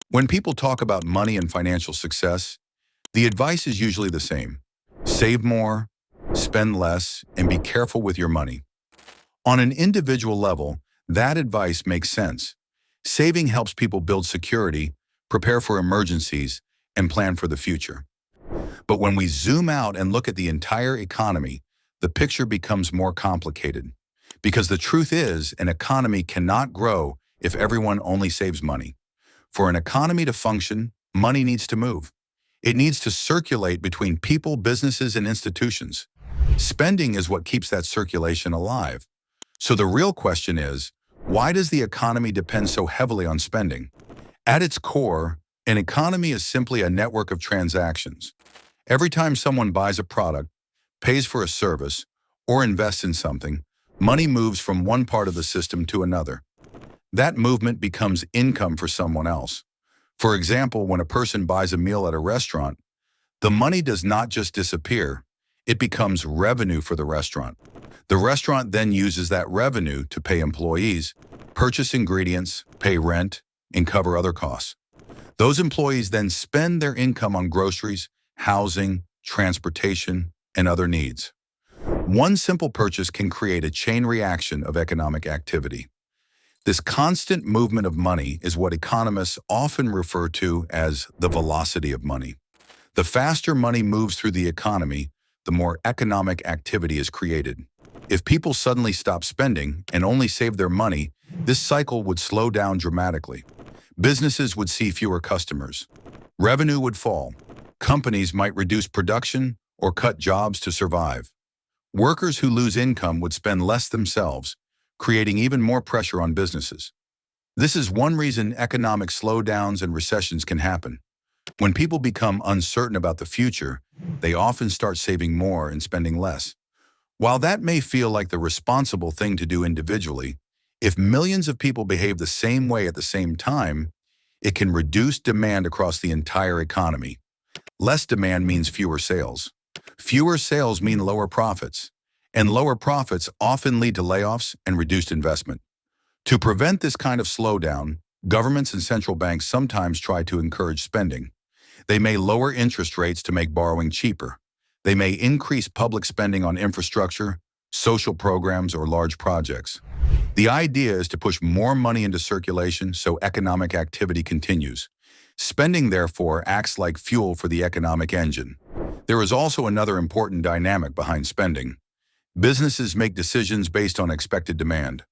When people talk about money and financial success, the advice is usually the same. Save more, spend less, and be careful with your money. On an individual level, that advice makes sense. Saving helps people build security, prepare for emergencies, and plan for the future. But when we zoom out and look at the entire economy, the picture becomes more complicated. Because the truth is, an economy cannot grow if everyone only saves money. For an economy to function, money needs to move. It needs to circulate between people, businesses, and institutions. Spending is what keeps that circulation alive. So the real question is, why does the economy depend so heavily on spending? At its core, an economy is simply a network of transactions. Every time someone buys a product, pays for a service, or invests in something, money moves from one part of the system to another. That movement becomes income for someone else. For example, when a person buys a meal at a restaurant, the money does not just disappear, it becomes revenue for the restaurant. The restaurant then uses that revenue to pay employees, purchase ingredients, pay rent, and cover other costs. Those employees then spend their income on groceries, housing, transportation, and other needs. One simple purchase can create a chain reaction of economic activity. This constant movement of money is what economists often refer to as the velocity of money. The faster money moves through the economy, the more economic activity is created. If people suddenly stop spending and only save their money, this cycle would slow down dramatically. Businesses would see fewer customers. Revenue would fall. Companies might reduce production or cut jobs to survive. Workers who lose income would spend less themselves, creating even more pressure on businesses. This is one reason economic slowdowns and recessions can happen. When people become uncertain about the future, they often start saving more and spending less. While that may feel like the responsible thing to do individually, if millions of people behave the same way at the same time, it can reduce demand across the entire economy. Less demand means fewer sales. Fewer sales mean lower profits. And lower profits often lead to layoffs and reduced investment. To prevent this kind of slowdown, governments and central banks sometimes try to encourage spending. They may lower interest rates to make borrowing cheaper. They may increase public spending on infrastructure, social programs, or large projects. The idea is to push more money into circulation so economic activity continues. Spending, therefore, acts like fuel for the economic engine. There is also another important dynamic behind spending. Businesses make decisions based on expected demand.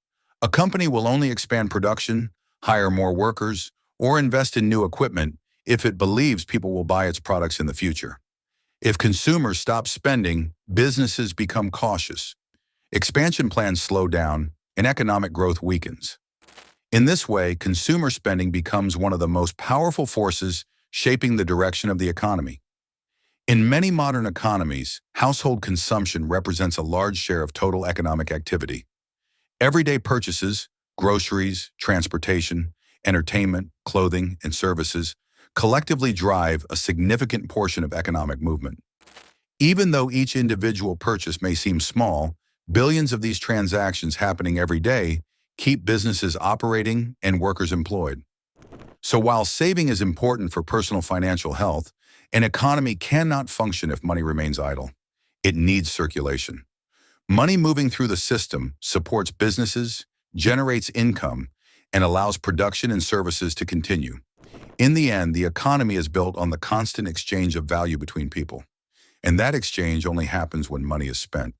A company will only expand production, hire more workers, or invest in new equipment if it believes people will buy its products in the future. If consumers stop spending, businesses become cautious. Expansion plans slow down, and economic growth weakens. In this way, consumer spending becomes one of the most powerful forces shaping the direction of the economy. In many modern economies, household consumption represents a large share of total economic activity. Everyday purchases, groceries, transportation, entertainment, clothing, and services collectively drive a significant portion of economic movement. Even though each individual purchase may seem small, billions of these transactions happening every day keep businesses operating and workers employed. So while saving is important for personal financial health, an economy cannot function if money remains idle. It needs circulation. Money moving through the system supports businesses, generates income, and allows production and services to continue. In the end, the economy is built on the constant exchange of value between people. And that exchange only happens when money is spent.